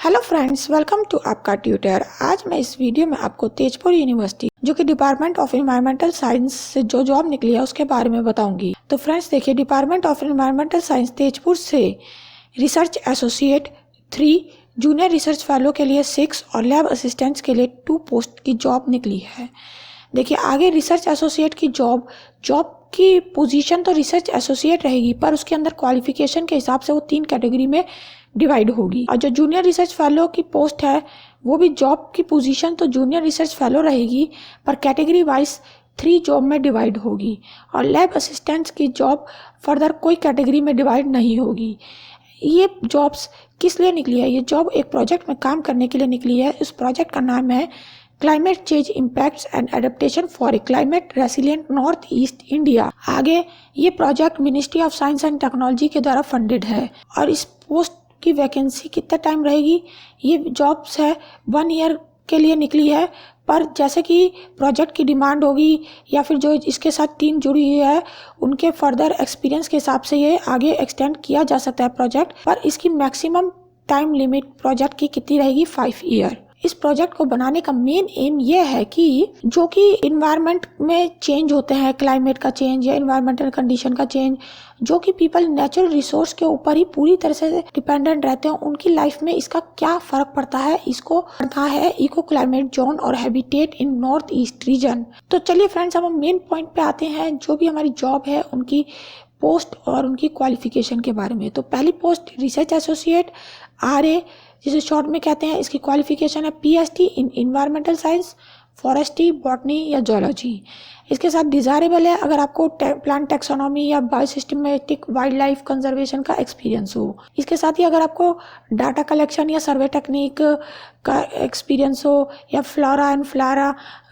Hello friends, welcome to आपका tutor. आज मैं इस वीडियो में आपको तेजपुर यूनिवर्सिटी जो कि डिपार्टमेंट ऑफ एनवायरमेंटल साइंस से जो जॉब निकली है उसके बारे में बताऊंगी। तो फ्रेंड्स देखिए, department of environmental science Tezpur से research associate 3, junior research fellow के लिए 6 और लैब असिस्टेंट्स के लिए 2 पोस्ट की जॉब निकली है। देखिए आगे रिसर्च एसोसिएट की जॉब की पोजीशन तो रिसर्च एसोसिएट रहेगी, पर उसके अंदर क्वालिफिकेशन के हिसाब से वो 3 कैटेगरी में डिवाइड होगी। और जो जूनियर रिसर्च फेलो की पोस्ट है वो भी जॉब की पोजीशन तो जूनियर रिसर्च फेलो रहेगी, पर कैटेगरी वाइज 3 जॉब में डिवाइड होगी। और लैब असिस्टेंट्स की जॉब फर्दर कोई कैटेगरी में डिवाइड नहीं होगी। ये जॉब्स किस लिए निकली है? ये जॉब एक प्रोजेक्ट में काम करने के लिए निकली है। इस प्रोजेक्ट का नाम है climate change impacts and adaptation for a climate resilient north east India. आगे ये project ministry of science and technology के द्वारा फंडेड है। और इस पोस्ट की वैकेंसी कितना टाइम रहेगी? ये जॉब्स है 1 ईयर के लिए निकली है, पर जैसे कि प्रोजेक्ट की डिमांड होगी या फिर जो इसके साथ टीम जुड़ी हुई है उनके फर्दर एक्सपीरियंस के हिसाब से ये आगे एक्सटेंड किया जा सकता है प्रोजेक्ट। पर इसकी मैक्सिमम टाइम लिमिट प्रोजेक्ट की कितनी रहेगी? 5 ईयर। इस प्रोजेक्ट को बनाने का मेन एम ये है कि जो कि इन्वायरमेंट में चेंज होते हैं, क्लाइमेट का चेंज या इन्वायरमेंटल कंडीशन का चेंज, जो कि पीपल नेचुरल रिसोर्स के ऊपर ही पूरी तरह से डिपेंडेंट रहते हैं, उनकी लाइफ में इसका क्या फर्क पड़ता है, इसको पढ़ना है इको क्लाइमेट जोन और हैबिटेट इन नॉर्थ ईस्ट रीजन। तो चलिए फ्रेंड्स, हम मेन पॉइंट पे आते हैं, जो भी हमारी जॉब है उनकी पोस्ट और उनकी क्वालिफिकेशन के बारे में। तो पहली पोस्ट रिसर्च एसोसिएट RA, जिसे शॉर्ट में कहते हैं। इसकी क्वालिफिकेशन है PhD in environmental science, forestry, botany या जोलॉजी। इसके साथ डिजायरेबल है अगर आपको प्लांट टेक्सोनॉमी या बायोसिस्टमेटिक वाइल्ड लाइफ कंजर्वेशन का एक्सपीरियंस हो। इसके साथ ही अगर आपको डाटा कलेक्शन या सर्वे टेक्निक का एक्सपीरियंस हो, या फ्लोरा एंड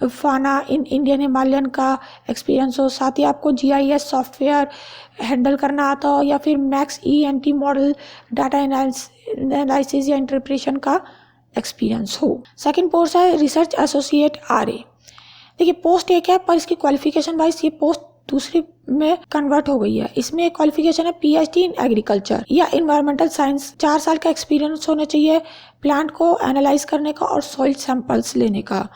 फाना इन इंडियन हिमालयन का एक्सपीरियंस हो, साथ ही आपको GIS सॉफ्टवेयर हैंडल करना आता हो, या फिर max ENT model data analysis या इंटरप्रिटेशन का एक्सपीरियंस हो। सेकंड पोस्ट है रिसर्च एसोसिएट RA। देखिए पोस्ट एक है, पर इसकी क्वालिफिकेशन वाइज ये पोस्ट दूसरी में कन्वर्ट हो गई है। इसमें क्वालिफिकेशन है PhD इन एग्रीकल्चर या इन्वायरमेंटल साइंस। 4 साल का एक्सपीरियंस होना चाहिए प्लांट को एनालाइज करने का और सॉइल सैंपल्स लेने का।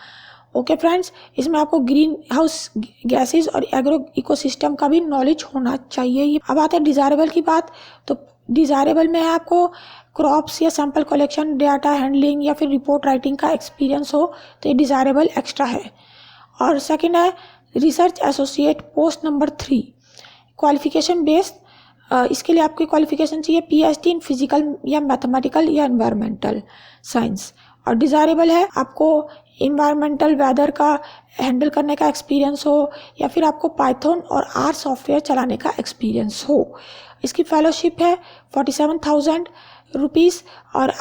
ओके फ्रेंड्स, इसमें आपको ग्रीन हाउस गैसेज और एग्रो इकोसिस्टम का भी नॉलेज होना चाहिए। अब आते हैं डिजायरेबल की बात। तो डिजायरेबल में है आपको क्रॉप्स या सैंपल कलेक्शन, डाटा हैंडलिंग या फिर रिपोर्ट राइटिंग का एक्सपीरियंस हो, तो ये डिजायरेबल एक्स्ट्रा है। और सेकंड है research associate post number 3, qualification based. इसके लिए आपकी क्वालिफिकेशन चाहिए PhD इन फिजिकल या मैथमेटिकल या एनवायरमेंटल साइंस। और डिजायरेबल है आपको इन्वायरमेंटल वेदर का हैंडल करने का एक्सपीरियंस हो, या फिर आपको पाइथन और R सॉफ्टवेयर चलाने का एक्सपीरियंस हो। इसकी फेलोशिप है 47,000 रुपीज़ और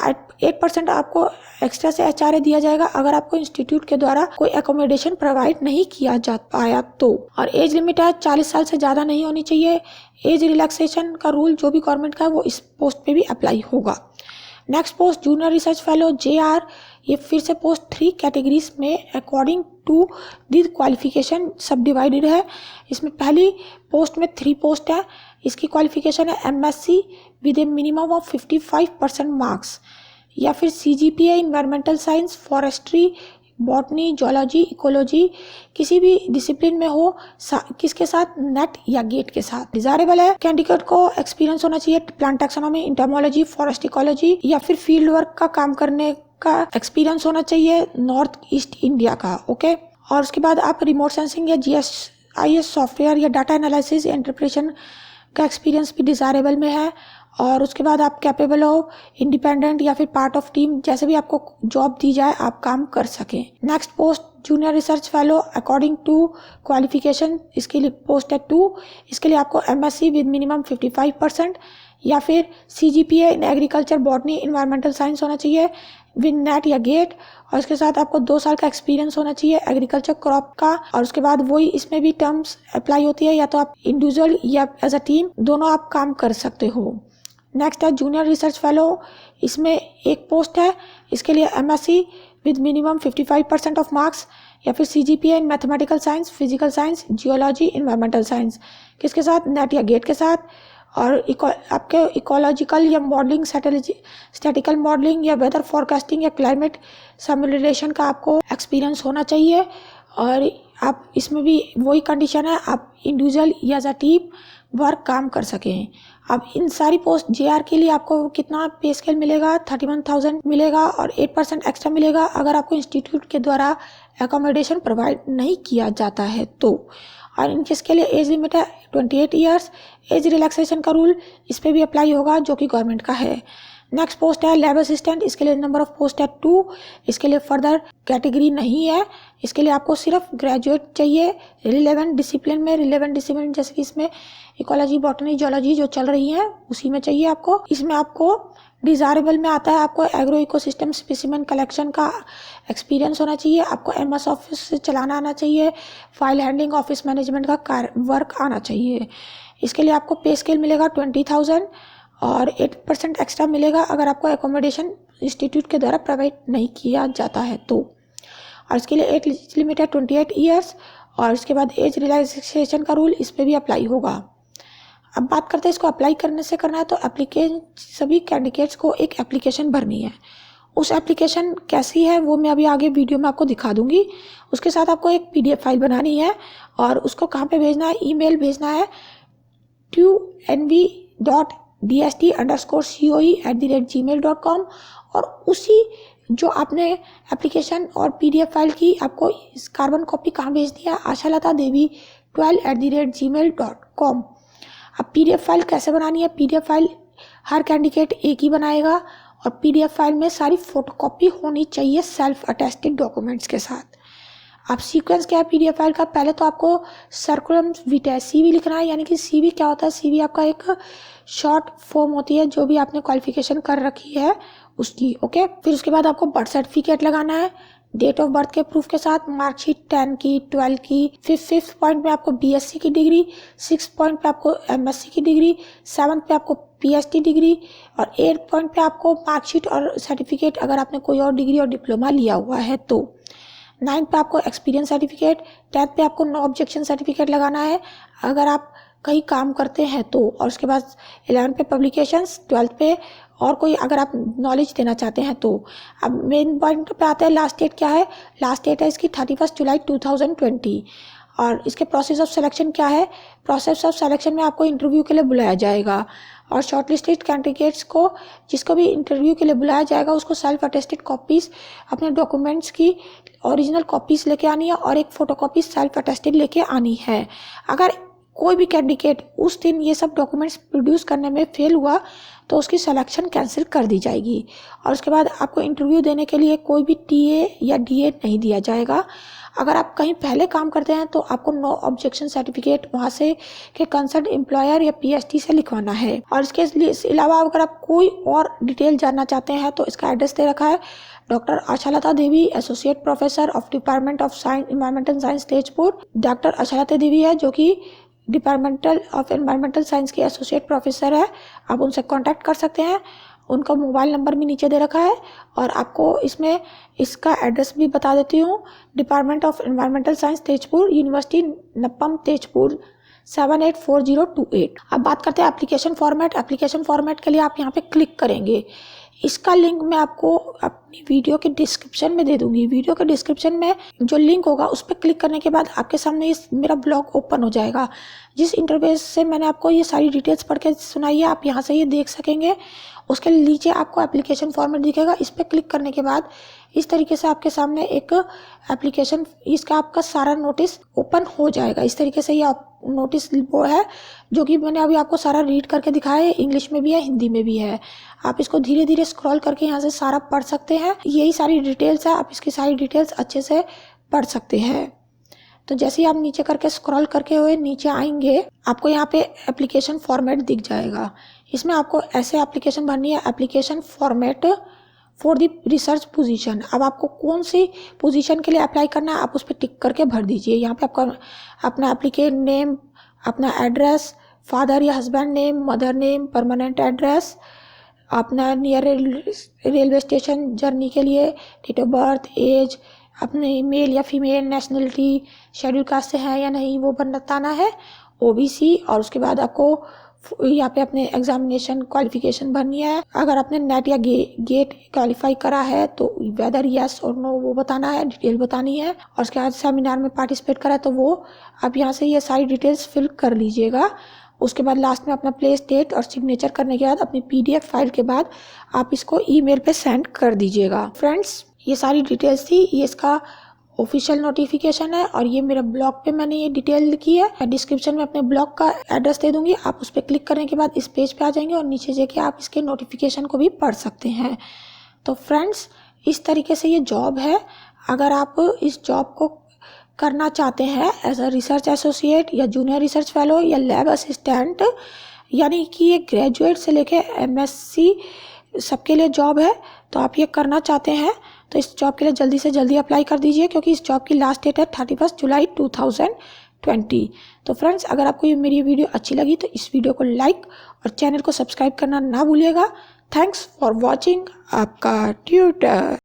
8% आपको एक्स्ट्रा से HRA दिया जाएगा अगर आपको इंस्टीट्यूट के द्वारा कोई एकोमोडेशन प्रोवाइड नहीं किया जा पाया तो। और एज लिमिट है 40 साल से ज़्यादा नहीं होनी चाहिए। एज रिलैक्सेशन का रूल जो भी गवर्नमेंट का है वो इस पोस्ट पे भी अप्लाई होगा। Next post junior research fellow JR। ये फिर से पोस्ट 3 कैटेगरीज में अकॉर्डिंग टू दी क्वालिफिकेशन सब डिवाइडेड है। इसमें पहली पोस्ट में 3 पोस्ट है। इसकी क्वालिफिकेशन है MSc with A minimum of 55% marks, या फिर CGPA environmental science, forestry, botany, zoology, ecology किसी भी डिसिप्लिन में हो, किसके साथ? नेट या गेट के साथ। डिजायरेबल है कैंडिडेट को एक्सपीरियंस होना चाहिए प्लांट टेक्सोनॉमी, इंटरमोलॉजी, फॉरेस्ट इकोलॉजी या फिर फील्ड वर्क का काम करने का एक्सपीरियंस होना चाहिए नॉर्थ ईस्ट इंडिया का। ओके। और उसके बाद आप रिमोट सेंसिंग या GIS सॉफ्टवेयर या डाटा एनालिसिस या इंटरप्रिटेशन का एक्सपीरियंस भी डिजायरेबल में है। और उसके बाद आप कैपेबल हो, इंडिपेंडेंट या फिर पार्ट ऑफ टीम, जैसे भी आपको जॉब दी जाए आप काम कर सकें। Next post junior research fellow according to qualification, इसके लिए पोस्ट है 2। इसके लिए आपको MSc विद मिनिमम 55% या फिर CGPA in agriculture, botany, environmental science होना चाहिए विद नेट या गेट। और इसके साथ आपको 2 साल का एक्सपीरियंस होना चाहिए एग्रीकल्चर क्रॉप का। और उसके बाद वही इसमें भी टर्म्स अप्लाई होती है, या तो आप इंडिविजुअल या एज अ टीम दोनों आप काम कर सकते हो। नेक्स्ट है जूनियर रिसर्च फेलो। इसमें एक पोस्ट है। इसके लिए MSc with minimum 55% of marks, या फिर CGPA इन mathematical science, physical science, geology, environmental science, किसके साथ? नेट या गेट के साथ। और आपके इकोलॉजिकल या मॉडलिंग, स्टैटिकल मॉडलिंग या वेदर फोरकास्टिंग या क्लाइमेट सिमुलेशन का आपको एक्सपीरियंस होना चाहिए। और आप इसमें भी वही कंडीशन है, आप इंडिविजुअल या एज अ टीम वर्क काम कर सकें। अब इन सारी पोस्ट JR के लिए आपको कितना पे स्केल मिलेगा, 31,000 मिलेगा और 8% एक्स्ट्रा मिलेगा अगर आपको इंस्टीट्यूट के द्वारा एकोमोडेशन प्रोवाइड नहीं किया जाता है तो। और इनके लिए एज लिमिट है 28 ईयर्स। एज रिलैक्सेशन का रूल इस पर भी अप्लाई होगा जो कि गवर्नमेंट का है। नेक्स्ट पोस्ट है लैब असिस्टेंट, इसके लिए नंबर ऑफ पोस्ट है 2। इसके लिए फर्दर कैटेगरी नहीं है, इसके लिए आपको सिर्फ ग्रेजुएट चाहिए रिलेवेंट डिसिप्लिन में। रिलेवेंट डिसिप्लिन जैसे कि इसमें इकोलॉजी, बॉटनी, जियोलॉजी जो चल रही है उसी में चाहिए आपको। इसमें आपको डिजायरेबल में आता है, आपको एग्रो इकोसिस्टम स्पेसिमेन कलेक्शन का एक्सपीरियंस होना चाहिए, आपको MS ऑफिस चलाना आना चाहिए, फाइल हैंडलिंग, ऑफिस मैनेजमेंट का वर्क आना चाहिए। इसके लिए आपको पे स्केल मिलेगा 20,000 और 8% एक्स्ट्रा मिलेगा अगर आपको एकोमोडेशन इंस्टीट्यूट के द्वारा प्रोवाइड नहीं किया जाता है तो। और इसके लिए एज लिमिट है 28 ईयर्स और इसके बाद एज रिलैक्सेशन का रूल इस पर भी अप्लाई होगा। अब बात करते हैं इसको अप्लाई करने से करना है तो सभी कैंडिडेट्स को एक एप्लीकेशन भरनी है। उस एप्लीकेशन कैसी है वो मैं अभी आगे वीडियो में आपको दिखा दूंगी। उसके साथ आपको एक PDF फाइल बनानी है और उसको कहाँ पे भेजना है, ईमेल भेजना है tnv.dst_coe@gmail.com और उसी जो आपने एप्लीकेशन और PDF फाइल की आपको इस कार्बन कॉपी कहाँ भेजनी है, ashalatadevi12@gmail.com। अब PDF फाइल कैसे बनानी है, PDF फाइल हर कैंडिडेट एक ही बनाएगा और PDF फाइल में सारी फोटोकॉपी होनी चाहिए सेल्फ अटेस्टेड डॉक्यूमेंट्स के साथ। अब सीक्वेंस क्या है PDF फाइल का, पहले तो आपको सर्कुलम विटाe CV लिखना है, यानी कि CV क्या होता है, CV आपका एक शॉर्ट फॉर्म होती है जो भी आपने क्वालिफिकेशन कर रखी है उसकी, ओके। फिर उसके बाद आपको बर्थ सर्टिफिकेट लगाना है डेट ऑफ बर्थ के प्रूफ के साथ, मार्कशीट 10 की, 12 की, फिफ्थ पॉइंट पे आपको BSc की डिग्री, 6th पॉइंट पे आपको MSc की डिग्री, 7th पे आपको PhD डिग्री और 8th पॉइंट पे आपको मार्कशीट और सर्टिफिकेट अगर आपने कोई और डिग्री और डिप्लोमा लिया हुआ है तो। 9th पे आपको एक्सपीरियंस सर्टिफिकेट, 10th पे आपको नो ऑब्जेक्शन सर्टिफिकेट लगाना है अगर आप कहीं काम करते हैं तो। और उसके बाद 11th पे पब्लिकेशंस, 12th पे और कोई अगर आप नॉलेज देना चाहते हैं तो। अब मेन पॉइंट पे आते हैं, लास्ट डेट क्या है, लास्ट डेट है इसकी 31 जुलाई 2020। और इसके प्रोसेस ऑफ सिलेक्शन क्या है, प्रोसेस ऑफ सिलेक्शन में आपको इंटरव्यू के लिए बुलाया जाएगा और शॉर्टलिस्टेड कैंडिडेट्स को जिसको भी इंटरव्यू के लिए बुलाया जाएगा उसको सेल्फ अटेस्टेड कॉपीज़ अपने डॉक्यूमेंट्स की ओरिजिनल कॉपीज़ लेके आनी है और एक फ़ोटोकॉपी सेल्फ अटेस्टेड लेके आनी है। अगर कोई भी कैंडिडेट उस दिन ये सब डॉक्यूमेंट्स प्रोड्यूस करने में फेल हुआ तो उसकी सिलेक्शन कैंसिल कर दी जाएगी। और उसके बाद आपको इंटरव्यू देने के लिए कोई भी TA या DA नहीं दिया जाएगा। अगर आप कहीं पहले काम करते हैं तो आपको नो ऑब्जेक्शन सर्टिफिकेट वहाँ से के कंसर्न एम्प्लॉयर या PhD से लिखवाना है। और इसके अलावा अगर आप कोई और डिटेल जानना चाहते हैं तो इसका एड्रेस दे रखा है, doctor Ashalata Devi, associate professor of department of science environmental science Tezpur. Doctor Ashalata Devi है जो कि डिपार्टमेंटल ऑफ एनवायरमेंटल साइंस की एसोसिएट प्रोफेसर है, आप उनसे कांटेक्ट कर सकते हैं। उनका मोबाइल नंबर भी नीचे दे रखा है और आपको इसमें इसका एड्रेस भी बता देती हूँ, department of environmental science Tezpur, university Napaam Tezpur 784028। अब बात करते हैं एप्लीकेशन फॉर्मेट। एप्लीकेशन फॉर्मेट के लिए आप यहाँ पे क्लिक करेंगे, इसका लिंक मैं आपको अपनी वीडियो के डिस्क्रिप्शन में दे दूंगी। वीडियो के डिस्क्रिप्शन में जो लिंक होगा उस पर क्लिक करने के बाद आपके सामने इस मेरा ब्लॉग ओपन हो जाएगा। जिस इंटरफेस से मैंने आपको ये सारी डिटेल्स पढ़ के सुनाई है आप यहाँ से ये देख सकेंगे। उसके नीचे आपको एप्लीकेशन फॉर्मेट दिखेगा, इस पर क्लिक करने के बाद इस तरीके से आपके सामने एक एप्लीकेशन, इसका आपका सारा नोटिस ओपन हो जाएगा। इस तरीके से ये नोटिस वो है जो कि मैंने अभी आपको सारा रीड करके दिखाया है, इंग्लिश में भी है, हिंदी में भी है। आप इसको धीरे धीरे स्क्रॉल करके यहाँ से सारा पढ़ सकते हैं। यही सारी डिटेल्स है, आप इसकी सारी डिटेल्स अच्छे से पढ़ सकते हैं। तो जैसे ही आप नीचे करके स्क्रॉल करके हुए नीचे आएंगे आपको यहाँ पे एप्लीकेशन फॉर्मेट दिख जाएगा। इसमें आपको ऐसे एप्लीकेशन भरनी है, application format for the research position. अब आपको कौन सी पोजीशन के लिए अप्लाई करना है आप उस पर टिक करके भर दीजिए। यहाँ पे आपका अपना एप्लीकेंट नेम, अपना एड्रेस, फादर या husband name, mother name, permanent address, अपना नियर रेलवे स्टेशन जर्नी के लिए, डेट ऑफ बर्थ, एज, अपने मेल या फीमेल, नेशनलिटी, शेड्यूल कास्ट से है या नहीं वो बताना है, OBC। और उसके बाद आपको यहाँ पे अपने एग्जामिनेशन क्वालिफिकेशन भरनी है। अगर आपने नेट या गेट क्वालिफाई करा है तो वेदर यस और नो वो बताना है, डिटेल बतानी है। और उसके बाद सेमिनार में पार्टिसिपेट करा है तो वो आप यहाँ से ये सारी डिटेल्स फिल कर लीजिएगा। उसके बाद लास्ट में अपना प्लेस डेट और सिग्नेचर करने के बाद अपनी PDF फाइल के बाद आप इसको ईमेल पे सेंड कर दीजिएगा। फ्रेंड्स, ये सारी डिटेल्स थी, ये इसका ऑफिशियल नोटिफिकेशन है और ये मेरे ब्लॉग पे मैंने ये डिटेल लिखी है। मैं डिस्क्रिप्शन में अपने ब्लॉग का एड्रेस दे दूंगी, आप उस पर क्लिक करने के बाद इस पेज पे आ जाएंगे और नीचे जाके आप इसके नोटिफिकेशन को भी पढ़ सकते हैं। तो फ्रेंड्स, इस तरीके से ये जॉब है। अगर आप इस जॉब को करना चाहते हैं एज अ रिसर्च एसोसिएट या जूनियर रिसर्च फेलो या लैब असिस्टेंट, यानी कि ये ग्रेजुएट से लेके MSc सबके लिए जॉब है, तो आप ये करना चाहते हैं तो इस जॉब के लिए जल्दी से जल्दी अप्लाई कर दीजिए, क्योंकि इस जॉब की लास्ट डेट है 31 जुलाई 2020। तो फ्रेंड्स, अगर आपको ये मेरी वीडियो अच्छी लगी तो इस वीडियो को लाइक और चैनल को सब्सक्राइब करना ना भूलिएगा। थैंक्स फॉर वॉचिंग, आपका ट्यूटर।